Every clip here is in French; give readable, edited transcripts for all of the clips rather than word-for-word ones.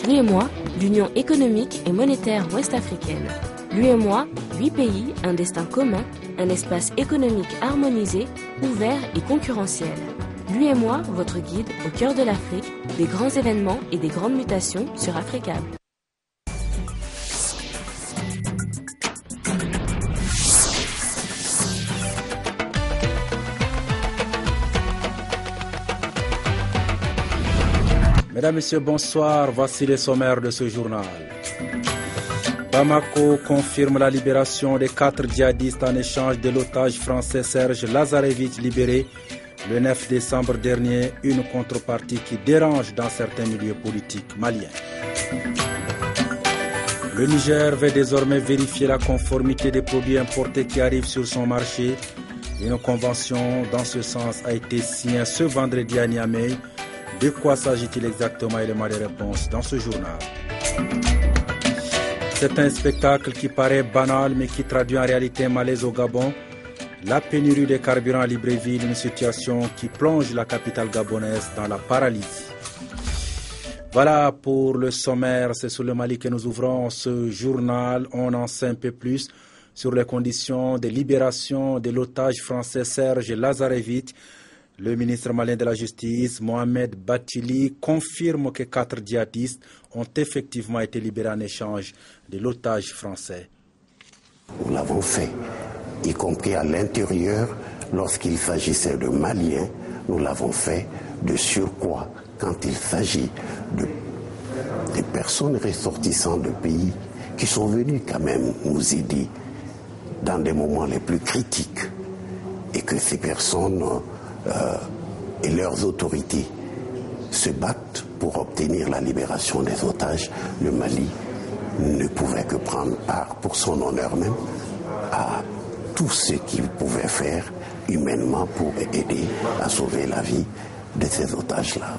L'UEMOA, l'Union économique et monétaire ouest-africaine. L'UEMOA, 8 pays, un destin commun, un espace économique harmonisé, ouvert et concurrentiel. L'UEMOA, votre guide au cœur de l'Afrique, des grands événements et des grandes mutations sur Africable. Mesdames, Messieurs, bonsoir. Voici les sommaires de ce journal. Bamako confirme la libération des 4 djihadistes en échange de l'otage français Serge Lazarevitch libéré le 9 décembre dernier, une contrepartie qui dérange dans certains milieux politiques maliens. Le Niger va désormais vérifier la conformité des produits importés qui arrivent sur son marché. Une convention dans ce sens a été signée ce vendredi à Niamey. De quoi s'agit-il exactement? Élément de réponse dans ce journal. C'est un spectacle qui paraît banal mais qui traduit en réalité un malaise au Gabon. La pénurie de carburant à Libreville, une situation qui plonge la capitale gabonaise dans la paralysie. Voilà pour le sommaire, c'est sur le Mali que nous ouvrons ce journal. On en sait un peu plus sur les conditions de libération de l'otage français Serge Lazarevitch. Le ministre malien de la Justice, Mohamed Bathily, confirme que 4 djihadistes ont effectivement été libérés en échange de l'otage français. Nous l'avons fait, y compris à l'intérieur, lorsqu'il s'agissait de Maliens, nous l'avons fait de surcroît quand il s'agit des personnes ressortissantes de pays qui sont venus quand même nous aider dans des moments les plus critiques et que ces personnes et leurs autorités se battent pour obtenir la libération des otages. Le Mali ne pouvait que prendre part, pour son honneur même, à tout ce qu'il pouvait faire humainement pour aider à sauver la vie de ces otages-là.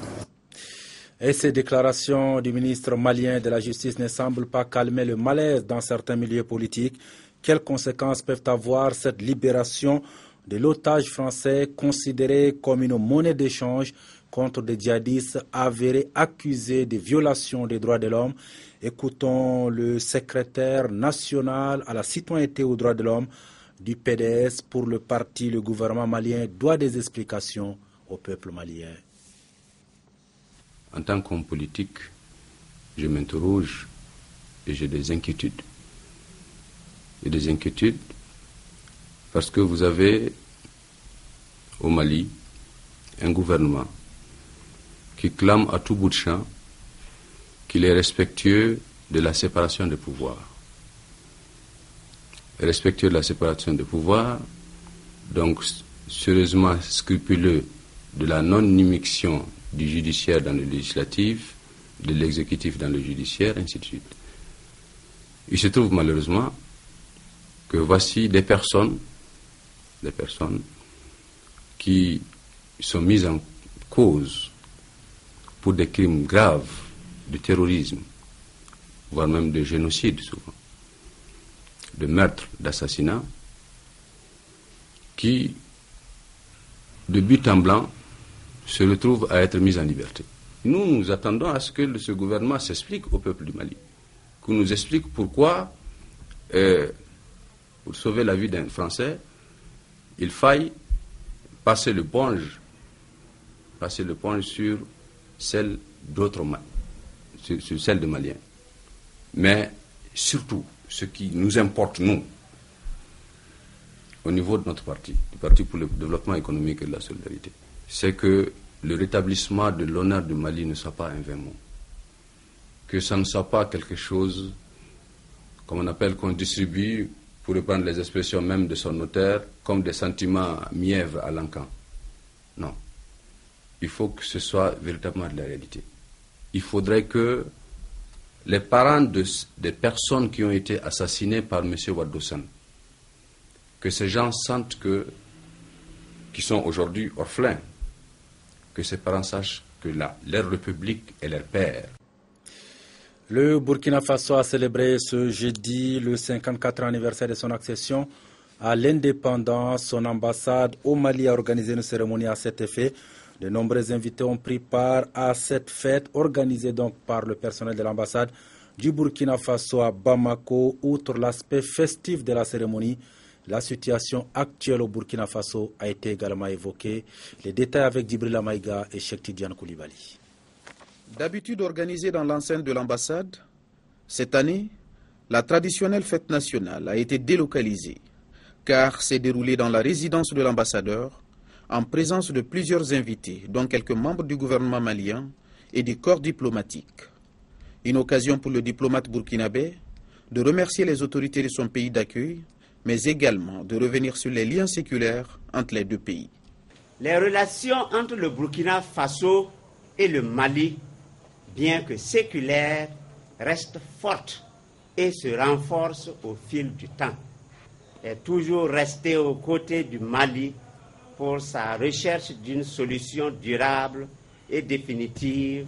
Et ces déclarations du ministre malien de la Justice ne semblent pas calmer le malaise dans certains milieux politiques. Quelles conséquences peuvent avoir cette libération de l'otage français considéré comme une monnaie d'échange contre des djihadistes avérés accusés de violation des droits de l'homme? Écoutons le secrétaire national à la citoyenneté aux droits de l'homme du PDS pour le parti. Le gouvernement malien doit des explications au peuple malien. En tant qu'homme politique, je m'interroge et j'ai des inquiétudes. J'ai des inquiétudes parce que vous avez au Mali un gouvernement qui clame à tout bout de champ qu'il est respectueux de la séparation des pouvoirs. Respectueux de la séparation des pouvoirs, donc sérieusement scrupuleux de la non-immixtion du judiciaire dans le législatif, de l'exécutif dans le judiciaire, ainsi de suite. Il se trouve malheureusement que voici des personnes qui sont mises en cause pour des crimes graves de terrorisme, voire même de génocide souvent, de meurtre, d'assassinat, qui, de but en blanc, se retrouvent à être mis en liberté. Nous attendons à ce que ce gouvernement s'explique au peuple du Mali, qu'on nous explique pourquoi, pour sauver la vie d'un Français, il faille passer le ponge sur celle d'autres sur celle de Maliens. Mais surtout, ce qui nous importe, nous, au niveau de notre parti, du Parti pour le développement économique et de la solidarité, c'est que le rétablissement de l'honneur du Mali ne soit pas un vain mot. Que ça ne soit pas quelque chose, comme on appelle, qu'on distribue, pour reprendre les expressions même de son auteur, comme des sentiments mièvres à l'encan. Non. Il faut que ce soit véritablement de la réalité. Il faudrait que les parents des personnes qui ont été assassinées par M. Wadossan, que ces gens sentent qui sont aujourd'hui orphelins, que ces parents sachent que leur république est leur père. Le Burkina Faso a célébré ce jeudi le 54e anniversaire de son accession à l'indépendance. Son ambassade au Mali a organisé une cérémonie à cet effet. De nombreux invités ont pris part à cette fête organisée donc par le personnel de l'ambassade du Burkina Faso à Bamako. Outre l'aspect festif de la cérémonie, la situation actuelle au Burkina Faso a été également évoquée. Les détails avec Djibrila Maïga et Cheikh Tidiane Koulibaly. D'habitude organisée dans l'enceinte de l'ambassade, cette année, la traditionnelle fête nationale a été délocalisée car s'est déroulée dans la résidence de l'ambassadeur en présence de plusieurs invités, dont quelques membres du gouvernement malien et du corps diplomatique. Une occasion pour le diplomate burkinabé de remercier les autorités de son pays d'accueil, mais également de revenir sur les liens séculaires entre les deux pays. Les relations entre le Burkina Faso et le Mali, bien que séculaires, restent fortes et se renforcent au fil du temps. Est toujours resté aux côtés du Mali pour sa recherche d'une solution durable et définitive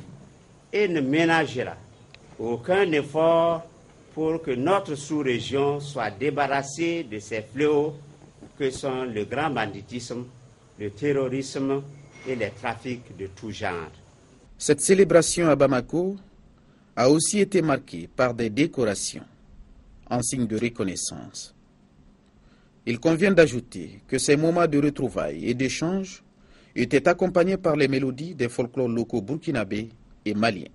et ne ménagera aucun effort pour que notre sous-région soit débarrassée de ces fléaux que sont le grand banditisme, le terrorisme et les trafics de tout genre. Cette célébration à Bamako a aussi été marquée par des décorations en signe de reconnaissance. Il convient d'ajouter que ces moments de retrouvailles et d'échanges étaient accompagnés par les mélodies des folklores locaux burkinabés et maliens.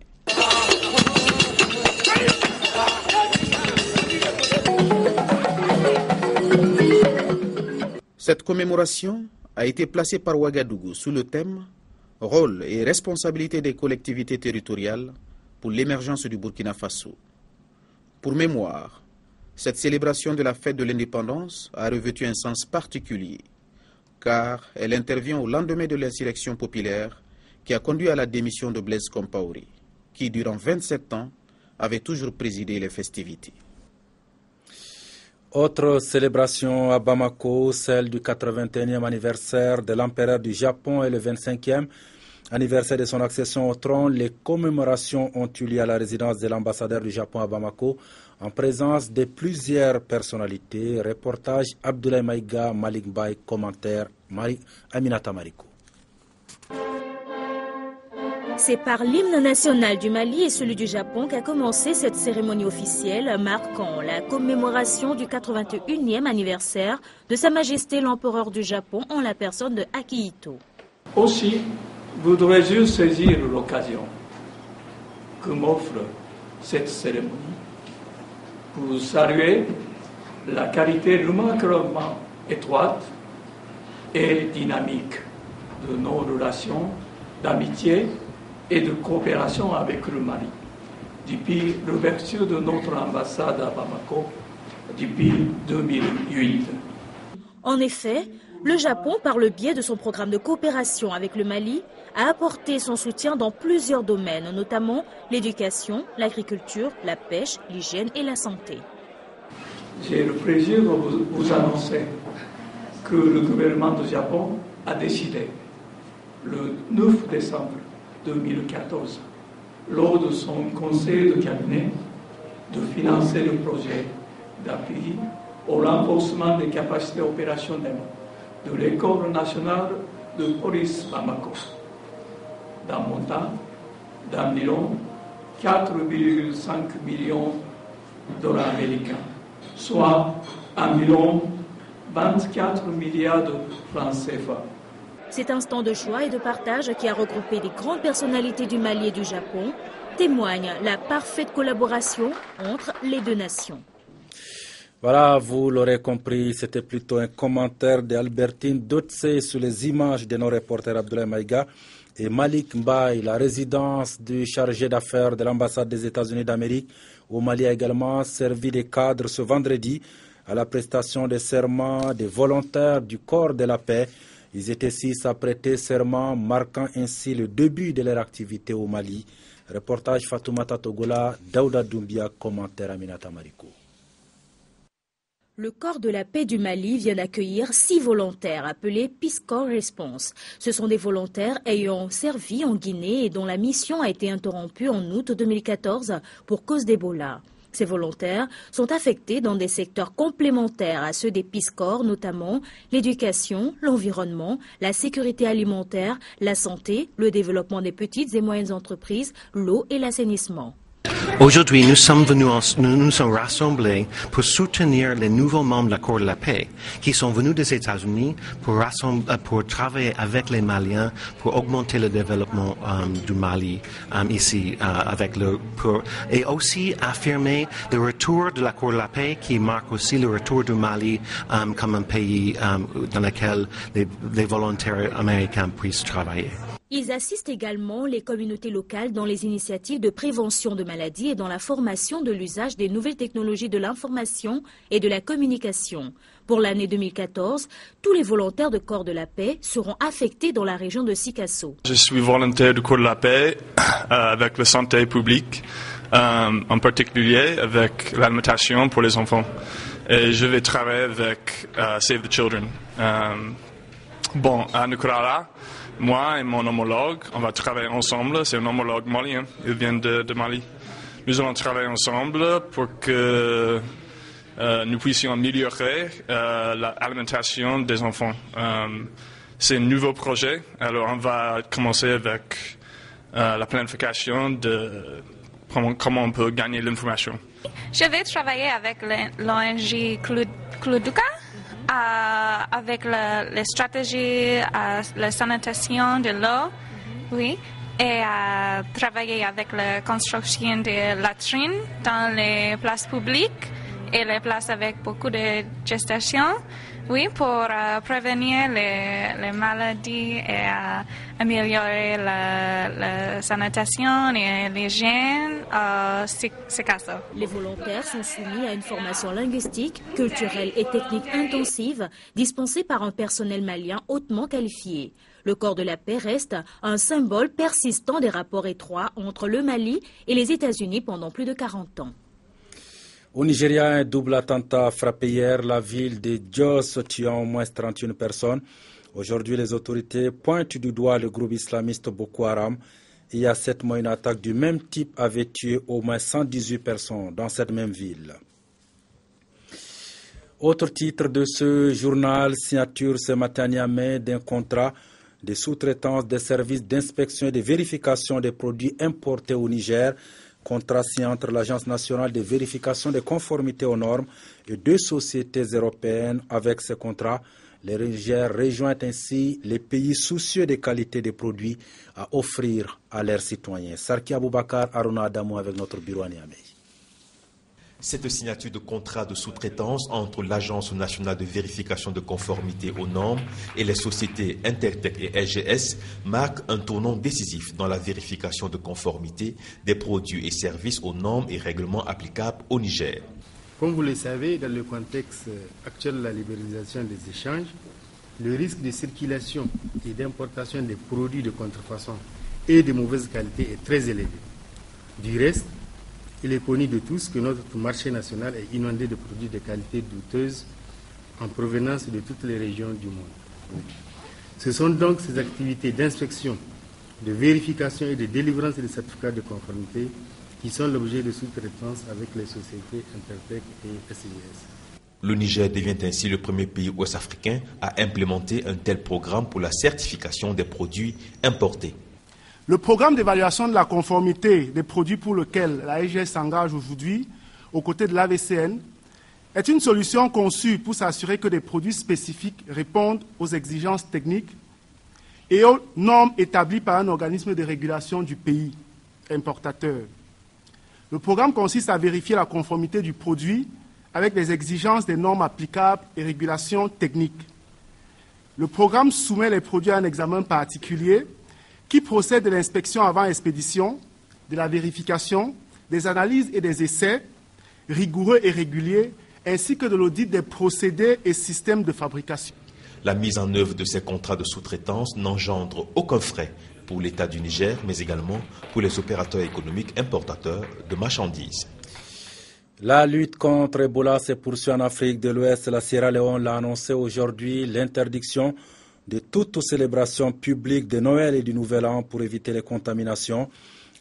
Cette commémoration a été placée par Ouagadougou sous le thème « Rôle et responsabilité des collectivités territoriales pour l'émergence du Burkina Faso ». Pour mémoire, cette célébration de la fête de l'indépendance a revêtu un sens particulier, car elle intervient au lendemain de l'insurrection populaire qui a conduit à la démission de Blaise Compaoré, qui durant 27 ans avait toujours présidé les festivités. Autre célébration à Bamako, celle du 81e anniversaire de l'empereur du Japon et le 25e anniversaire de son accession au trône. Les commémorations ont eu lieu à la résidence de l'ambassadeur du Japon à Bamako en présence de plusieurs personnalités. Reportage Abdoulaye Maïga, Malik Baye, commentaire Aminata Mariko. C'est par l'hymne national du Mali et celui du Japon qu'a commencé cette cérémonie officielle marquant la commémoration du 81e anniversaire de Sa Majesté l'Empereur du Japon en la personne de Akihito. Aussi, voudrais-je saisir l'occasion que m'offre cette cérémonie pour saluer la qualité remarquablement étroite et dynamique de nos relations d'amitié et de coopération avec le Mali, depuis l'ouverture de notre ambassade à Bamako, depuis 2008. En effet, le Japon, par le biais de son programme de coopération avec le Mali, a apporté son soutien dans plusieurs domaines, notamment l'éducation, l'agriculture, la pêche, l'hygiène et la santé. J'ai le plaisir de vous annoncer que le gouvernement du Japon a décidé, le 9 décembre 2014, lors de son conseil de cabinet, de financer le projet d'appui au renforcement des capacités opérationnelles de l'École nationale de police Bamako, d'un montant d'environ 4,5 millions de dollars américains, soit environ 24 milliards de francs CFA. Cet instant de choix et de partage qui a regroupé des grandes personnalités du Mali et du Japon témoigne la parfaite collaboration entre les deux nations. Voilà, vous l'aurez compris, c'était plutôt un commentaire d'Albertine Dotse sur les images de nos reporters Abdoulaye Maïga et Malik Mbaye. La résidence du chargé d'affaires de l'ambassade des États-Unis d'Amérique au Mali a également servi de cadre ce vendredi à la prestation des serments des volontaires du corps de la paix. Ils étaient 6 à prêter serment, marquant ainsi le début de leur activité au Mali. Reportage Fatoumata Togola, Daouda Doumbia, commentaire Aminata Mariko. Le corps de la paix du Mali vient d'accueillir 6 volontaires appelés Peace Corps Response. Ce sont des volontaires ayant servi en Guinée et dont la mission a été interrompue en août 2014 pour cause d'Ebola. Ces volontaires sont affectés dans des secteurs complémentaires à ceux des Peace Corps, notamment l'éducation, l'environnement, la sécurité alimentaire, la santé, le développement des petites et moyennes entreprises, l'eau et l'assainissement. Aujourd'hui, nous sommes rassemblés pour soutenir les nouveaux membres de l'accord de la paix qui sont venus des États-Unis pour travailler avec les Maliens pour augmenter le développement du Mali ici et aussi affirmer le retour de l'accord de la paix qui marque aussi le retour du Mali comme un pays dans lequel les volontaires américains puissent travailler. Ils assistent également les communautés locales dans les initiatives de prévention de maladies et dans la formation de l'usage des nouvelles technologies de l'information et de la communication. Pour l'année 2014, tous les volontaires de Corps de la Paix seront affectés dans la région de Sikasso. Je suis volontaire du Corps de la Paix avec la santé publique, en particulier avec l'alimentation pour les enfants. Et je vais travailler avec Save the Children. À Nukrala, moi et mon homologue, on va travailler ensemble. C'est un homologue malien, il vient de Mali. Nous allons travailler ensemble pour que nous puissions améliorer l'alimentation des enfants. C'est un nouveau projet, alors on va commencer avec la planification de comment on peut gagner l'information. Je vais travailler avec l'ONG Kluduka. Avec les stratégies, la sanitation de l'eau, oui, et travailler avec la construction de latrines dans les places publiques et les places avec beaucoup de gestation, oui, pour prévenir les maladies et améliorer la sanitation et l'hygiène. C'est ça. Les volontaires sont soumis à une formation linguistique, culturelle et technique intensive dispensée par un personnel malien hautement qualifié. Le Corps de la Paix reste un symbole persistant des rapports étroits entre le Mali et les États-Unis pendant plus de 40 ans. Au Nigeria, un double attentat a frappé hier la ville de Jos, tuant au moins 31 personnes. Aujourd'hui, les autorités pointent du doigt le groupe islamiste Boko Haram. Il y a 7 mois, une attaque du même type avait tué au moins 118 personnes dans cette même ville. Autre titre de ce journal, signature ce matin à Niamey d'un contrat de sous-traitance des services d'inspection et de vérification des produits importés au Niger. Contrat signé entre l'Agence nationale de vérification de conformité aux normes et 2 sociétés européennes. Avec ce contrat, le Niger rejoint ainsi les pays soucieux des qualités des produits à offrir à leurs citoyens. Sarki Aboubakar, Aruna Adamou avec notre bureau à Niamey. Cette signature de contrat de sous-traitance entre l'Agence nationale de vérification de conformité aux normes et les sociétés Intertech et LGS marque un tournant décisif dans la vérification de conformité des produits et services aux normes et règlements applicables au Niger. Comme vous le savez, dans le contexte actuel de la libéralisation des échanges, le risque de circulation et d'importation des produits de contrefaçon et de mauvaise qualité est très élevé. Du reste, il est connu de tous que notre marché national est inondé de produits de qualité douteuse en provenance de toutes les régions du monde. Ce sont donc ces activités d'inspection, de vérification et de délivrance des certificats de conformité qui sont l'objet de sous-traitance avec les sociétés Intertech et SIS. Le Niger devient ainsi le premier pays ouest-africain à implémenter un tel programme pour la certification des produits importés. Le programme d'évaluation de la conformité des produits pour lequel la LGS s'engage aujourd'hui, aux côtés de l'AVCN, est une solution conçue pour s'assurer que des produits spécifiques répondent aux exigences techniques et aux normes établies par un organisme de régulation du pays importateur. Le programme consiste à vérifier la conformité du produit avec les exigences des normes applicables et régulations techniques. Le programme soumet les produits à un examen particulier qui procède de l'inspection avant expédition, de la vérification, des analyses et des essais rigoureux et réguliers, ainsi que de l'audit des procédés et systèmes de fabrication. La mise en œuvre de ces contrats de sous-traitance n'engendre aucun frais pour l'État du Niger, mais également pour les opérateurs économiques importateurs de marchandises. La lutte contre Ebola se poursuit en Afrique de l'Ouest. La Sierra Leone l'a annoncé aujourd'hui, l'interdiction de toute célébration publique de Noël et du Nouvel An pour éviter les contaminations.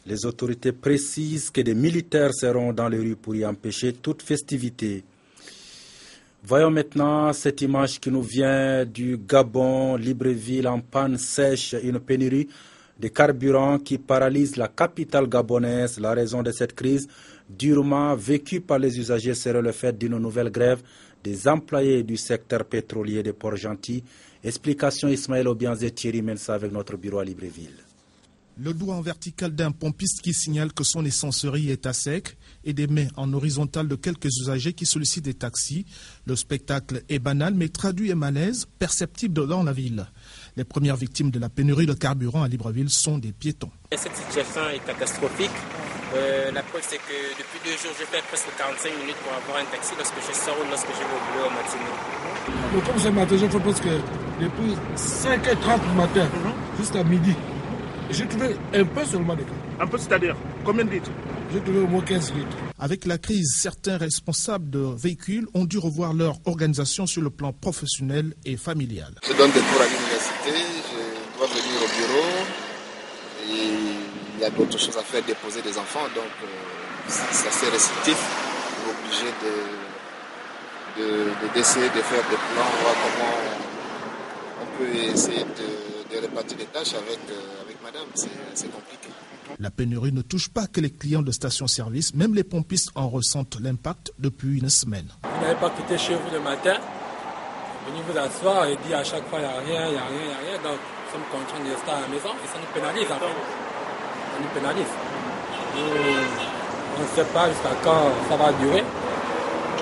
Les autorités précisent que des militaires seront dans les rues pour y empêcher toute festivité. Voyons maintenant cette image qui nous vient du Gabon, Libreville en panne sèche, une pénurie de carburant qui paralyse la capitale gabonaise. La raison de cette crise durement vécue par les usagers serait le fait d'une nouvelle grève des employés du secteur pétrolier de Port-Gentil. Explication Ismaël Obianz et Thierry Mensa avec notre bureau à Libreville. Le doigt en vertical d'un pompiste qui signale que son essencerie est à sec et des mains en horizontal de quelques usagers qui sollicitent des taxis. Le spectacle est banal mais traduit un malaise perceptible dans la ville. Les premières victimes de la pénurie de carburant à Libreville sont des piétons. Cette situation est catastrophique. La preuve, c'est que depuis 2 jours, je fais presque 45 minutes pour avoir un taxi lorsque je sors ou lorsque je vais au boulot au matin. Comme ce matin, je fais presque depuis 5h30 du matin jusqu'à midi. J'ai trouvé un peu seulement de litres. Un peu, c'est-à-dire combien de litres? J'ai trouvé au moins 15 litres. Avec la crise, certains responsables de véhicules ont dû revoir leur organisation sur le plan professionnel et familial. Je donne des cours à l'université, je dois venir au bureau et il y a d'autres choses à faire, déposer des enfants, donc c'est assez restrictif. On est obligé d'essayer de faire des plans, voir comment on peut essayer de répartir les tâches avec madame, c'est compliqué. La pénurie ne touche pas que les clients de station-service, même les pompistes en ressentent l'impact depuis une semaine. Vous n'avez pas quitté chez vous le matin, venez vous asseoir et dire à chaque fois il n'y a rien, il n'y a rien, il n'y a rien, donc nous sommes contraints de rester à la maison et ça nous pénalise en fait. Ça nous pénalise. On ne sait pas jusqu'à quand ça va durer.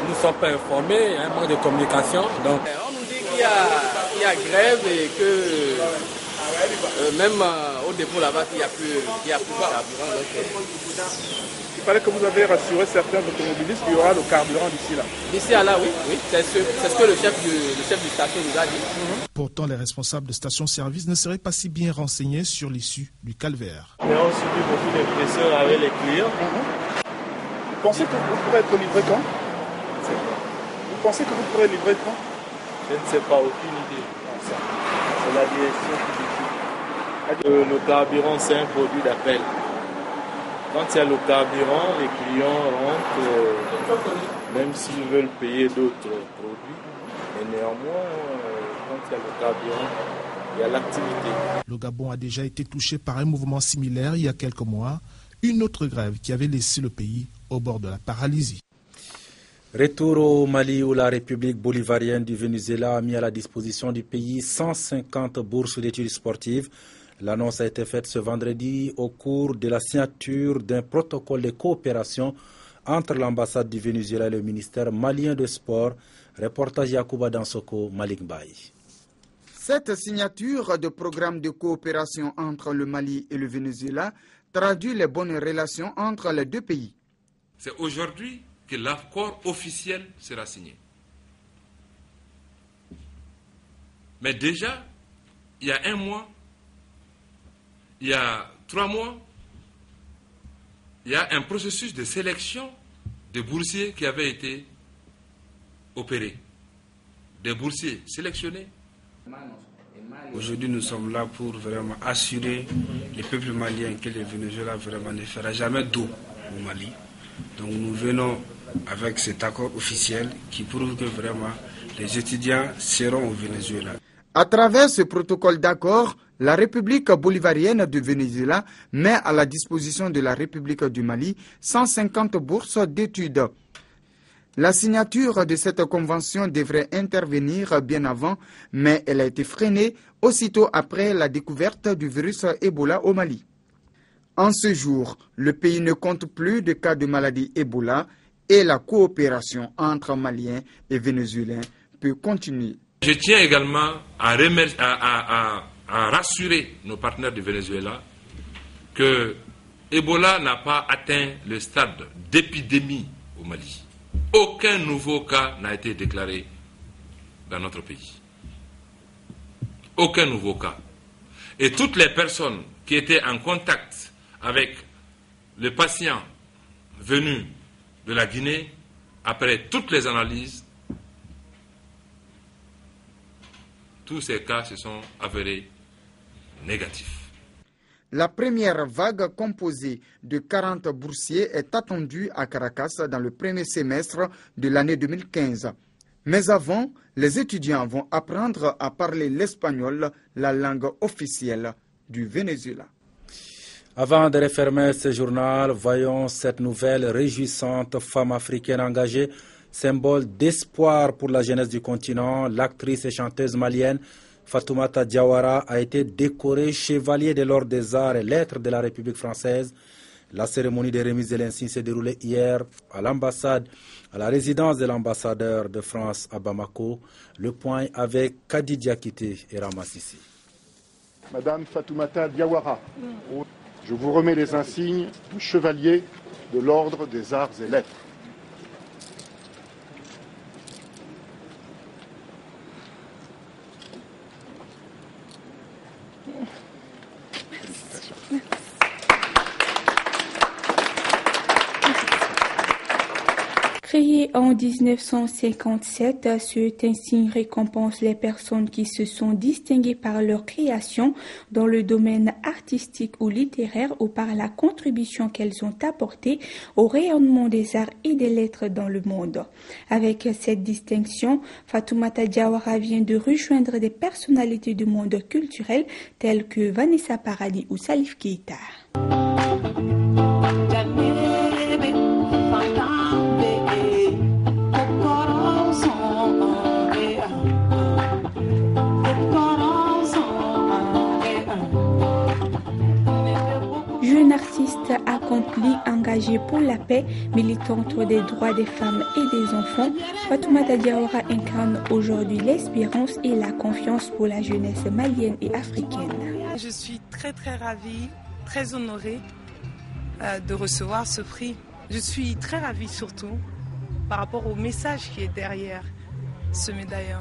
Nous ne sommes pas informés, il y a un manque de communication. Donc on nous dit qu'il y a grève et que même au dépôt là-bas, il n'y a plus de carburant. Il fallait que vous avez rassuré certains automobilistes qu'il y aura le carburant d'ici là. D'ici à là, oui. C'est ce que le chef du station nous a dit. Pourtant, les responsables de stations-service ne seraient pas si bien renseignés sur l'issue du calvaire. Mais on subit beaucoup de pression avec les clients. Vous pensez que vous pourrez être livré quand? Vous pensez que vous pourrez livrer quand? Je ne sais pas, aucune idée. C'est la direction qui décide. Le carburant, c'est un produit d'appel. Quand il y a le carburant, les clients rentrent, même s'ils veulent payer d'autres produits. Mais néanmoins, quand il y a le carburant, il y a l'activité. Le Gabon a déjà été touché par un mouvement similaire il y a quelques mois, une autre grève qui avait laissé le pays au bord de la paralysie. Retour au Mali où la République bolivarienne du Venezuela a mis à la disposition du pays 150 bourses d'études sportives. L'annonce a été faite ce vendredi au cours de la signature d'un protocole de coopération entre l'ambassade du Venezuela et le ministère malien de sport. Reportage Yacouba Dansoko, Malik Baye. Cette signature de programme de coopération entre le Mali et le Venezuela traduit les bonnes relations entre les deux pays. C'est aujourd'hui que l'accord officiel sera signé. Mais déjà, il y a 1 mois, il y a 3 mois, il y a un processus de sélection de boursiers qui avait été opéré. Des boursiers sélectionnés. Aujourd'hui, nous sommes là pour vraiment assurer le peuple malien que le Venezuela vraiment ne fera jamais d'eau au Mali. Donc nous venons avec cet accord officiel qui prouve que vraiment les étudiants seront au Venezuela. À travers ce protocole d'accord, la République bolivarienne du Venezuela met à la disposition de la République du Mali 150 bourses d'études. La signature de cette convention devrait intervenir bien avant, mais elle a été freinée aussitôt après la découverte du virus Ebola au Mali. En ce jour, le pays ne compte plus de cas de maladie Ebola et la coopération entre Maliens et Vénézuéliens peut continuer. Je tiens également à rassurer nos partenaires du Venezuela que Ebola n'a pas atteint le stade d'épidémie au Mali. Aucun nouveau cas n'a été déclaré dans notre pays. Aucun nouveau cas. Et toutes les personnes qui étaient en contact avec les patients venus de la Guinée, après toutes les analyses, tous ces cas se sont avérés négatifs. La première vague composée de 40 boursiers est attendue à Caracas dans le premier semestre de l'année 2015. Mais avant, les étudiants vont apprendre à parler l'espagnol, la langue officielle du Venezuela. Avant de refermer ce journal, voyons cette nouvelle réjouissante femme africaine engagée, symbole d'espoir pour la jeunesse du continent. L'actrice et chanteuse malienne Fatoumata Diawara a été décorée chevalier de l'ordre des arts et lettres de la République française. La cérémonie de remise de l'insigne s'est déroulée hier à l'ambassade, à la résidence de l'ambassadeur de France à Bamako. Le point avec Kadi Diakité et Ramassissi. Madame Fatoumata Diawara, je vous remets les insignes de chevalier de l'ordre des arts et lettres. Créé en 1957, cet insigne récompense les personnes qui se sont distinguées par leur création dans le domaine artistique ou littéraire ou par la contribution qu'elles ont apportée au rayonnement des arts et des lettres dans le monde. Avec cette distinction, Fatoumata Diawara vient de rejoindre des personnalités du monde culturel telles que Vanessa Paradis ou Salif Keita. Jeune artiste accomplie, engagée pour la paix, militante des droits des femmes et des enfants, Fatoumata Diawara incarne aujourd'hui l'espérance et la confiance pour la jeunesse malienne et africaine. Je suis très ravie, très honorée de recevoir ce prix. Je suis très ravie surtout par rapport au message qui est derrière ce médaillon.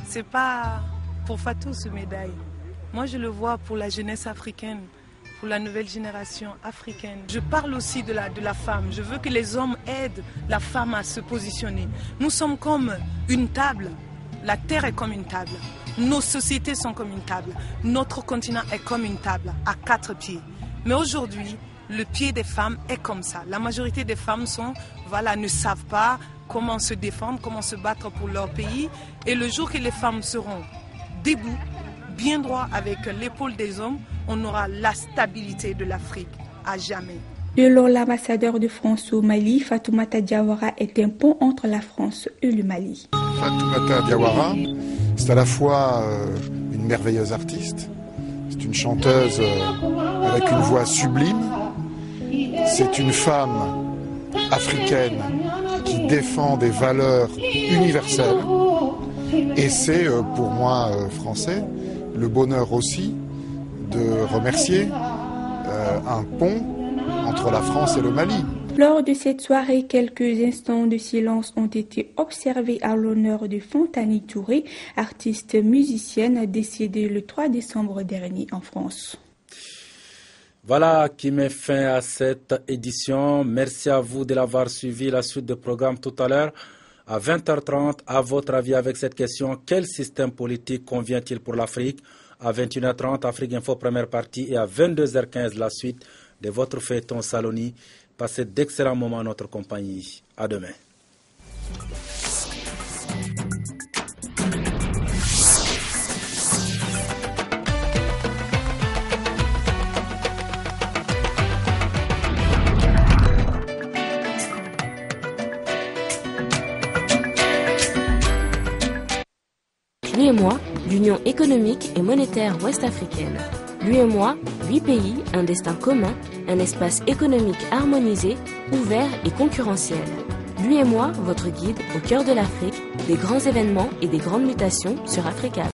C'est pas pour Fatou ce médaille. Moi je le vois pour la jeunesse africaine, pour la nouvelle génération africaine. Je parle aussi de la femme. Je veux que les hommes aident la femme à se positionner. Nous sommes comme une table. La terre est comme une table. Nos sociétés sont comme une table. Notre continent est comme une table à 4 pieds. Mais aujourd'hui, le pied des femmes est comme ça. La majorité des femmes ne savent pas comment se défendre, comment se battre pour leur pays. Et le jour que les femmes seront debout, bien droit avec l'épaule des hommes, on aura la stabilité de l'Afrique à jamais. Selon l'ambassadeur de France au Mali, Fatoumata Diawara est un pont entre la France et le Mali. Fatoumata Diawara, c'est à la fois une merveilleuse artiste, c'est une chanteuse avec une voix sublime, c'est une femme africaine qui défend des valeurs universelles et c'est pour moi, français, le bonheur aussi de remercier un pont entre la France et le Mali. Lors de cette soirée, quelques instants de silence ont été observés à l'honneur de Fontani Touré, artiste musicienne décédée le 3 décembre dernier en France. Voilà qui met fin à cette édition. Merci à vous de l'avoir suivi. La suite du programme tout à l'heure à 20h30. À votre avis avec cette question, quel système politique convient-il pour l'Afrique? À 21h30, Afrique Info première partie et à 22h15 la suite de votre feuilleton Saloni. Passez d'excellents moments en notre compagnie. À demain. L'UEMOA, l'Union économique et monétaire ouest-africaine. L'UEMOA, 8 pays, un destin commun, un espace économique harmonisé, ouvert et concurrentiel. L'UEMOA, votre guide au cœur de l'Afrique, des grands événements et des grandes mutations sur Africa.